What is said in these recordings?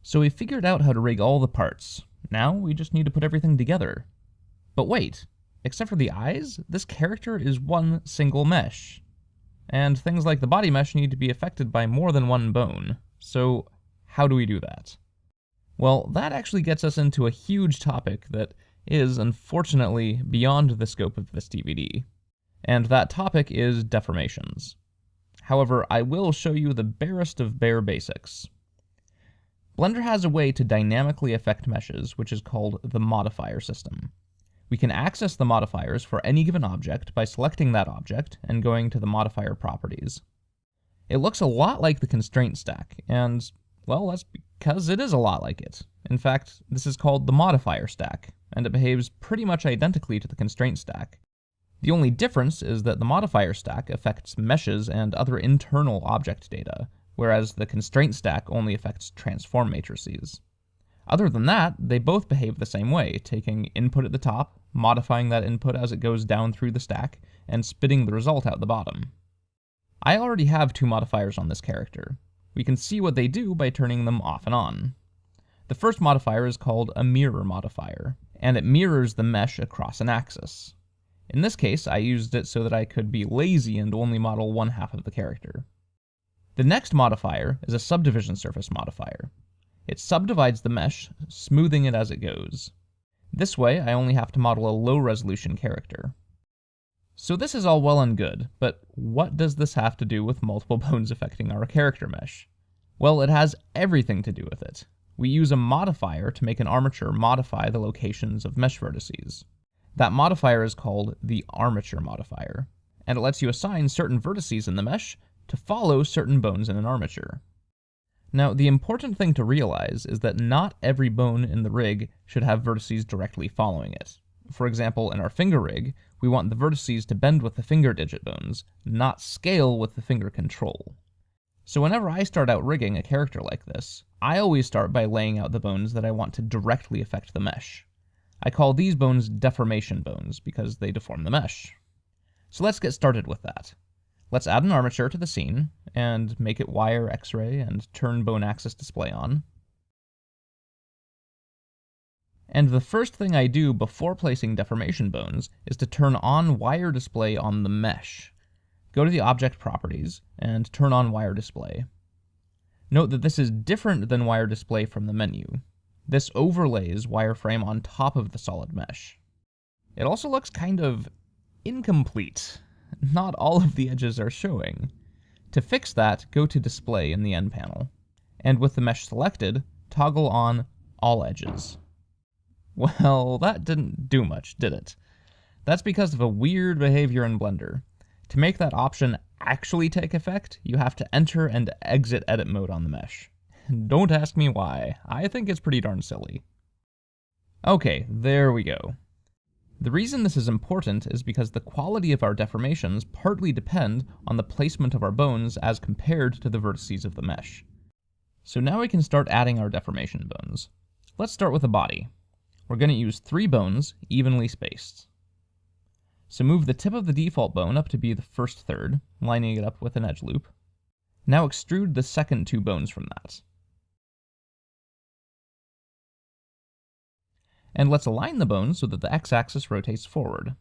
So we figured out how to rig all the parts. Now we just need to put everything together. But wait, except for the eyes, this character is one single mesh. And things like the body mesh need to be affected by more than one bone. So how do we do that? Well, that actually gets us into a huge topic that is, unfortunately, beyond the scope of this DVD. And that topic is deformations. However, I will show you the barest of bare basics. Blender has a way to dynamically affect meshes, which is called the modifier system. We can access the modifiers for any given object by selecting that object and going to the modifier properties. It looks a lot like the constraint stack, and, well, that's because it is a lot like it. In fact, this is called the modifier stack, and it behaves pretty much identically to the constraint stack. The only difference is that the modifier stack affects meshes and other internal object data, whereas the constraint stack only affects transform matrices. Other than that, they both behave the same way, taking input at the top, modifying that input as it goes down through the stack, and spitting the result out the bottom. I already have two modifiers on this character. We can see what they do by turning them off and on. The first modifier is called a mirror modifier, and it mirrors the mesh across an axis. In this case, I used it so that I could be lazy and only model one half of the character. The next modifier is a subdivision surface modifier. It subdivides the mesh, smoothing it as it goes. This way, I only have to model a low-resolution character. So this is all well and good, but what does this have to do with multiple bones affecting our character mesh? Well, it has everything to do with it. We use a modifier to make an armature modify the locations of mesh vertices. That modifier is called the armature modifier, and it lets you assign certain vertices in the mesh to follow certain bones in an armature. Now, the important thing to realize is that not every bone in the rig should have vertices directly following it. For example, in our finger rig, we want the vertices to bend with the finger digit bones, not scale with the finger control. So whenever I start out rigging a character like this, I always start by laying out the bones that I want to directly affect the mesh. I call these bones deformation bones because they deform the mesh. So let's get started with that. Let's add an armature to the scene, and make it wire X-ray and turn bone axis display on. And the first thing I do before placing deformation bones is to turn on wire display on the mesh. Go to the object properties, and turn on wire display. Note that this is different than wire display from the menu. This overlays wireframe on top of the solid mesh. It also looks kind of incomplete. Not all of the edges are showing. To fix that, go to Display in the N panel, and with the mesh selected, toggle on All Edges. Well, that didn't do much, did it? That's because of a weird behavior in Blender. To make that option actually take effect, you have to enter and exit edit mode on the mesh. Don't ask me why. I think it's pretty darn silly. Okay, there we go. The reason this is important is because the quality of our deformations partly depend on the placement of our bones as compared to the vertices of the mesh. So now we can start adding our deformation bones. Let's start with a body. We're going to use 3 bones, evenly spaced. So move the tip of the default bone up to be the first third, lining it up with an edge loop. Now extrude the second 2 bones from that. And let's align the bones so that the x-axis rotates forward.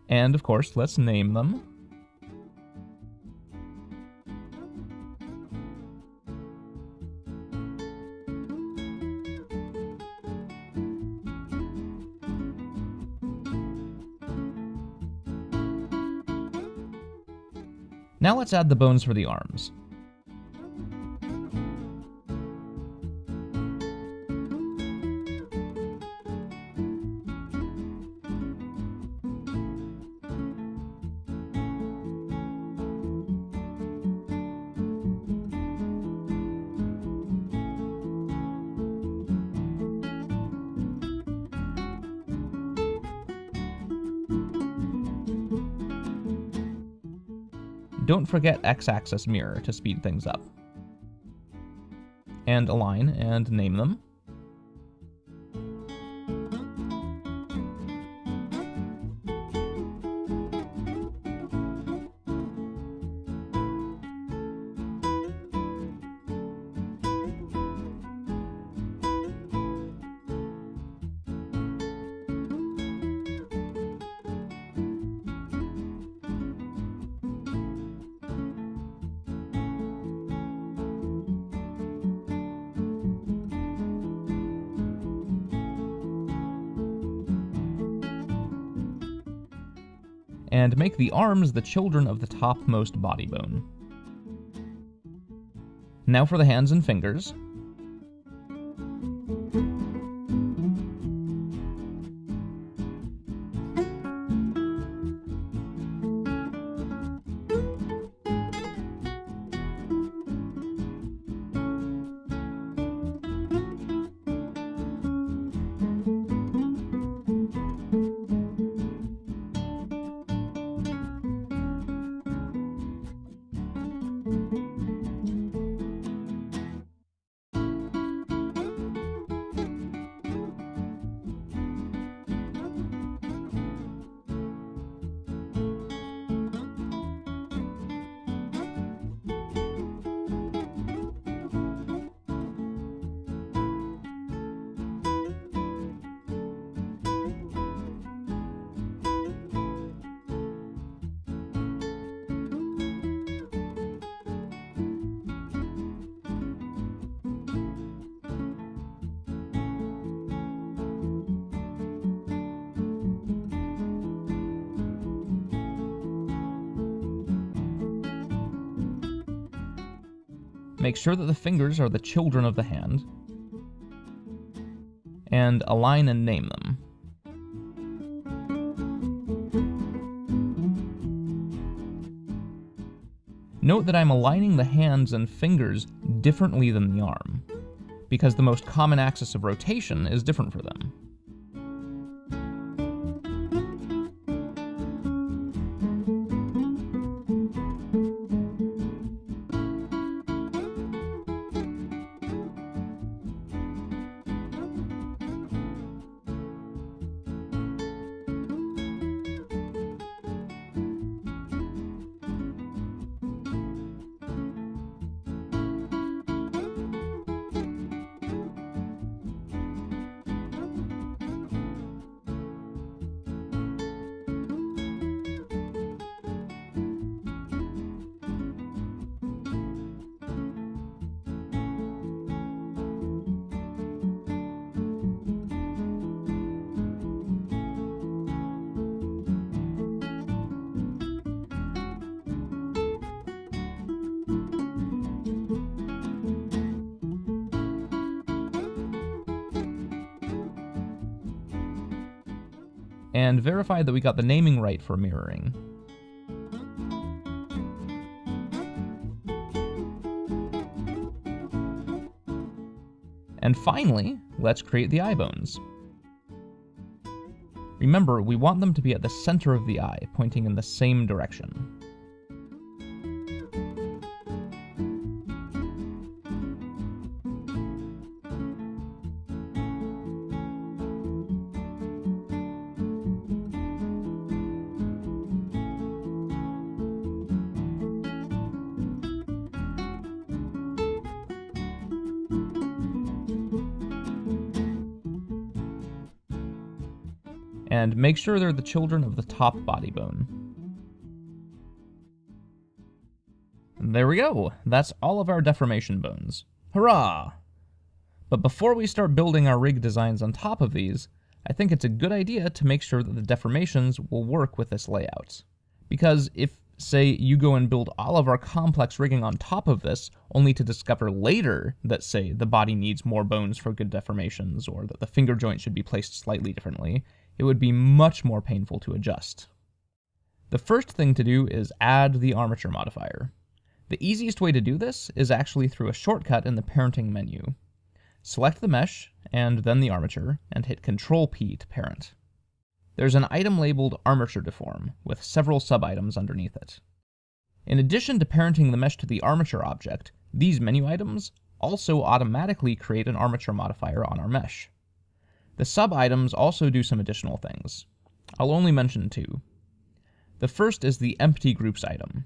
And of course, let's name them. Now let's add the bones for the arms. Don't forget x-axis mirror to speed things up. And align and name them. and make the arms the children of the topmost body bone. Now for the hands and fingers. Make sure that the fingers are the children of the hand, and align and name them. Note that I'm aligning the hands and fingers differently than the arm, because the most common axis of rotation is different for them. And verify that we got the naming right for mirroring. And finally, let's create the eye bones. Remember, we want them to be at the center of the eye, pointing in the same direction. And make sure they're the children of the top body bone. And there we go. That's all of our deformation bones. Hurrah! But before we start building our rig designs on top of these, I think it's a good idea to make sure that the deformations will work with this layout. Because if, say, you go and build all of our complex rigging on top of this, only to discover later that, say, the body needs more bones for good deformations, or that the finger joint should be placed slightly differently, it would be much more painful to adjust. The first thing to do is add the armature modifier. The easiest way to do this is actually through a shortcut in the parenting menu. Select the mesh, and then the armature, and hit Ctrl-P to parent. There's an item labeled Armature Deform, with several sub-items underneath it. In addition to parenting the mesh to the armature object, these menu items also automatically create an armature modifier on our mesh. The sub-items also do some additional things. I'll only mention two. The first is the Empty Groups item.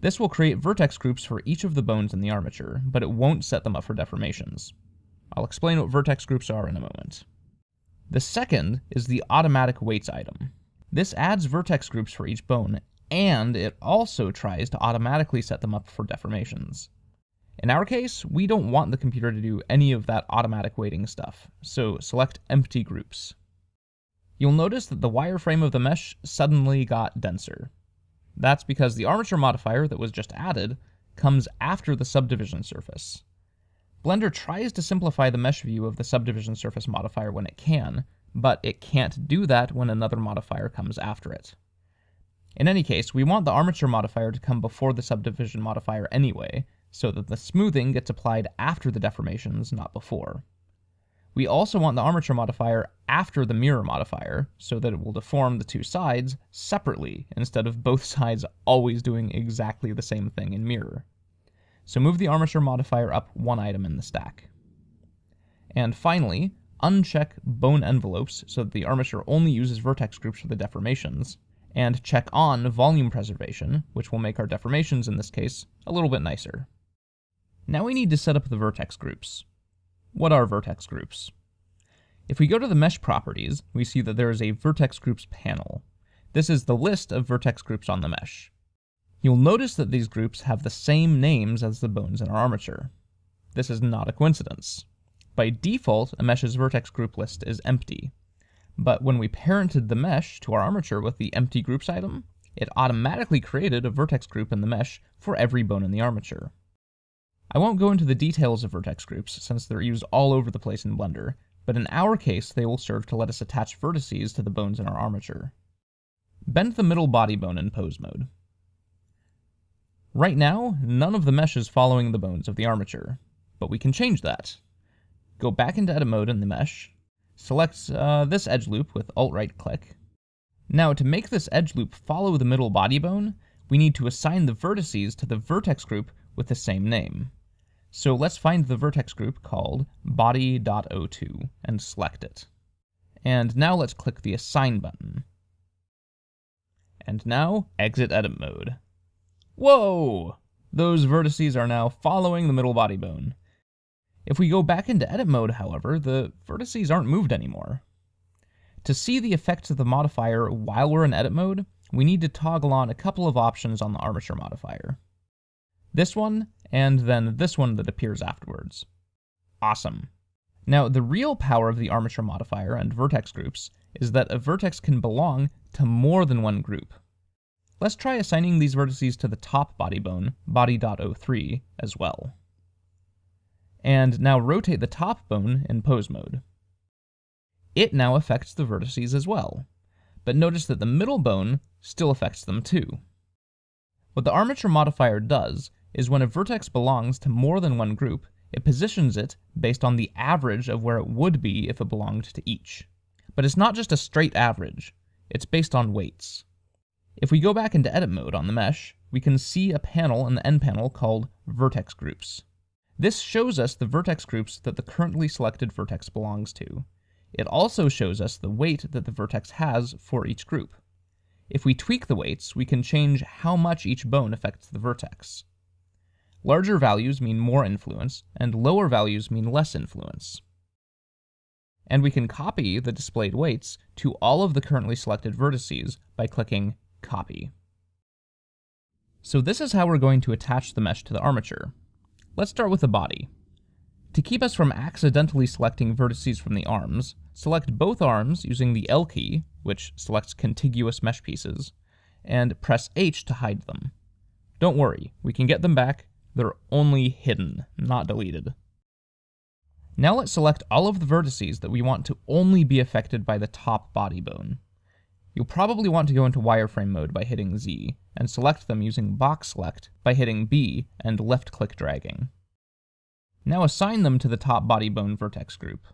This will create vertex groups for each of the bones in the armature, but it won't set them up for deformations. I'll explain what vertex groups are in a moment. The second is the Automatic Weights item. This adds vertex groups for each bone, and it also tries to automatically set them up for deformations. In our case, we don't want the computer to do any of that automatic weighting stuff, so select Empty Groups. you'll notice that the wireframe of the mesh suddenly got denser. That's because the armature modifier that was just added comes after the subdivision surface. Blender tries to simplify the mesh view of the subdivision surface modifier when it can, but it can't do that when another modifier comes after it. In any case, we want the armature modifier to come before the subdivision modifier anyway, so that the smoothing gets applied after the deformations, not before. We also want the armature modifier after the mirror modifier, so that it will deform the two sides separately, instead of both sides always doing exactly the same thing in mirror. So move the armature modifier up one item in the stack. And finally, uncheck bone envelopes so that the armature only uses vertex groups for the deformations, and check on volume preservation, which will make our deformations in this case a little bit nicer. Now we need to set up the vertex groups. What are vertex groups? If we go to the mesh properties, we see that there is a vertex groups panel. This is the list of vertex groups on the mesh. You'll notice that these groups have the same names as the bones in our armature. This is not a coincidence. By default, a mesh's vertex group list is empty. But when we parented the mesh to our armature with the empty groups item, it automatically created a vertex group in the mesh for every bone in the armature. I won't go into the details of vertex groups since they're used all over the place in Blender, but in our case they will serve to let us attach vertices to the bones in our armature. Bend the middle body bone in pose mode. Right now, none of the mesh is following the bones of the armature, but we can change that. Go back into edit mode in the mesh, select this edge loop with Alt-right click. Now to make this edge loop follow the middle body bone, we need to assign the vertices to the vertex group with the same name. So let's find the vertex group called body.02 and select it. And now let's click the Assign button. And now exit edit mode. Whoa! Those vertices are now following the middle body bone. If we go back into edit mode, however, the vertices aren't moved anymore. To see the effects of the modifier while we're in edit mode, we need to toggle on a couple of options on the armature modifier. This one, and then this one that appears afterwards. Awesome. Now, the real power of the armature modifier and vertex groups is that a vertex can belong to more than one group. Let's try assigning these vertices to the top body bone, body.03, as well. And now rotate the top bone in pose mode. It now affects the vertices as well, but notice that the middle bone still affects them too. What the armature modifier does is when a vertex belongs to more than one group, it positions it based on the average of where it would be if it belonged to each. But it's not just a straight average, it's based on weights. If we go back into edit mode on the mesh, we can see a panel in the end panel called Vertex Groups. This shows us the vertex groups that the currently selected vertex belongs to. It also shows us the weight that the vertex has for each group. If we tweak the weights, we can change how much each bone affects the vertex. Larger values mean more influence, and lower values mean less influence. And we can copy the displayed weights to all of the currently selected vertices by clicking Copy. So this is how we're going to attach the mesh to the armature. Let's start with the body. To keep us from accidentally selecting vertices from the arms, select both arms using the L key, which selects contiguous mesh pieces, and press H to hide them. Don't worry, we can get them back. They're only hidden, not deleted. Now let's select all of the vertices that we want to only be affected by the top body bone. You'll probably want to go into wireframe mode by hitting Z, and select them using box select by hitting B and left-click dragging. Now assign them to the top body bone vertex group.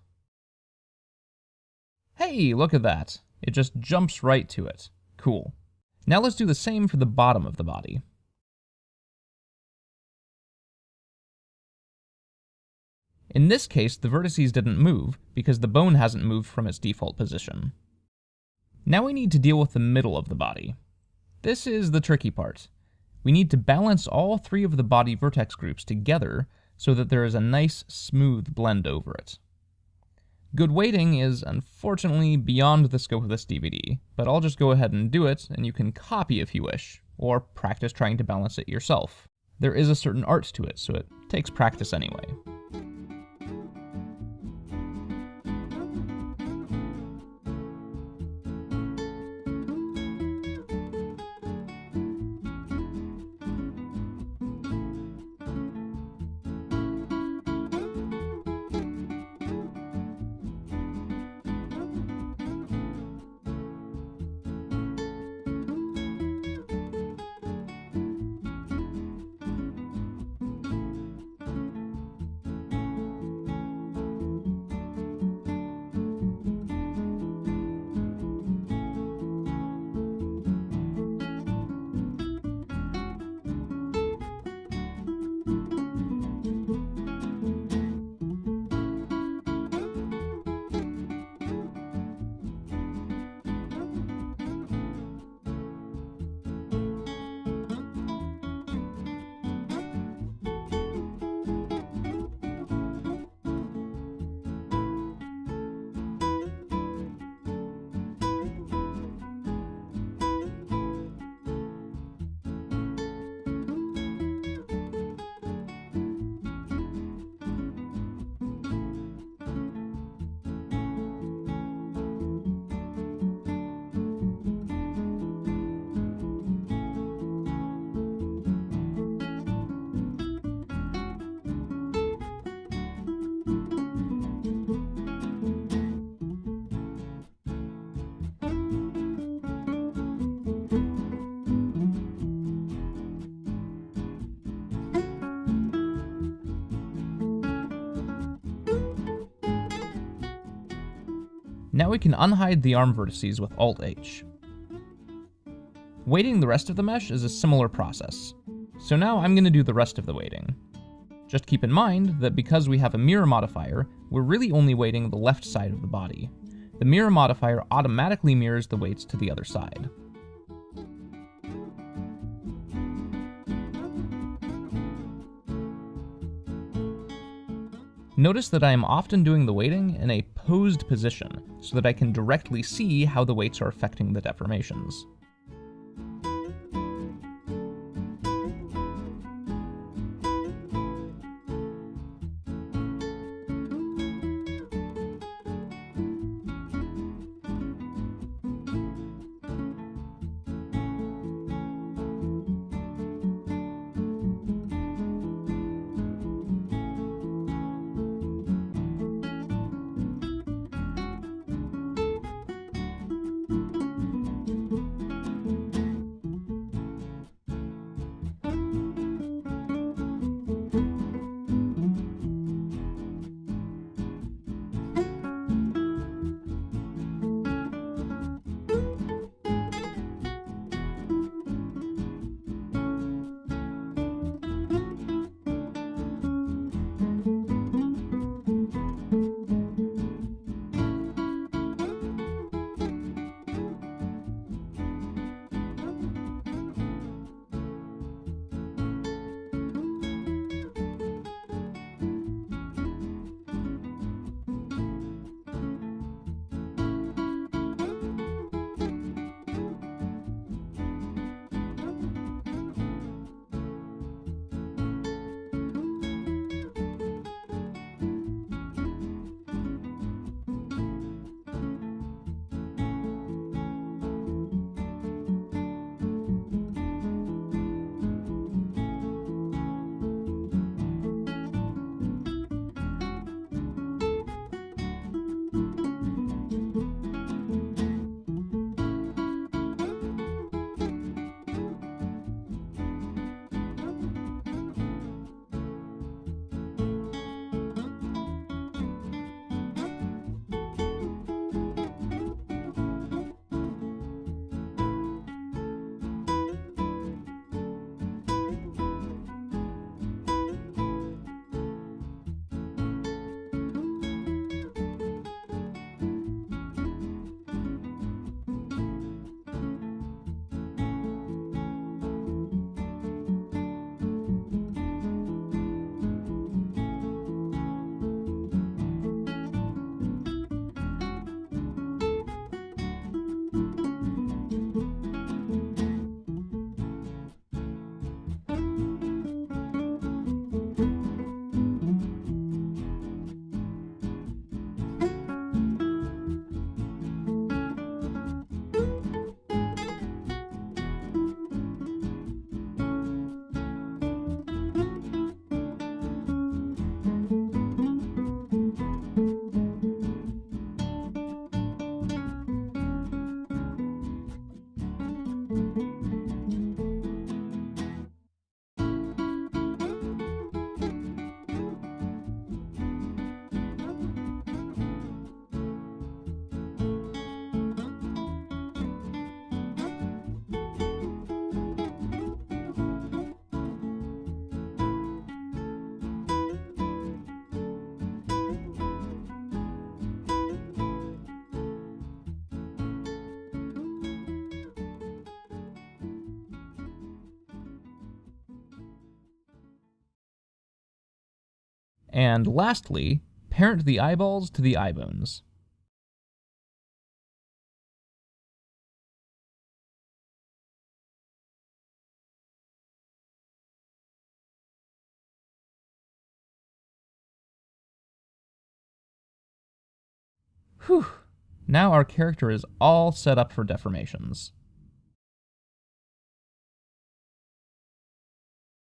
Hey, look at that! It just jumps right to it. Cool. Now let's do the same for the bottom of the body. In this case, the vertices didn't move, because the bone hasn't moved from its default position. Now we need to deal with the middle of the body. This is the tricky part. We need to balance all three of the body vertex groups together so that there is a nice, smooth blend over it. Good weighting is unfortunately beyond the scope of this DVD, but I'll just go ahead and do it, and you can copy if you wish, or practice trying to balance it yourself. There is a certain art to it, so it takes practice anyway. Now we can unhide the arm vertices with Alt-H. Weighting the rest of the mesh is a similar process. So now I'm going to do the rest of the weighting. Just keep in mind that because we have a mirror modifier, we're really only weighting the left side of the body. The mirror modifier automatically mirrors the weights to the other side. Notice that I am often doing the weighting in a posed position, so that I can directly see how the weights are affecting the deformations. And lastly, parent the eyeballs to the eye bones. Whew! Now our character is all set up for deformations.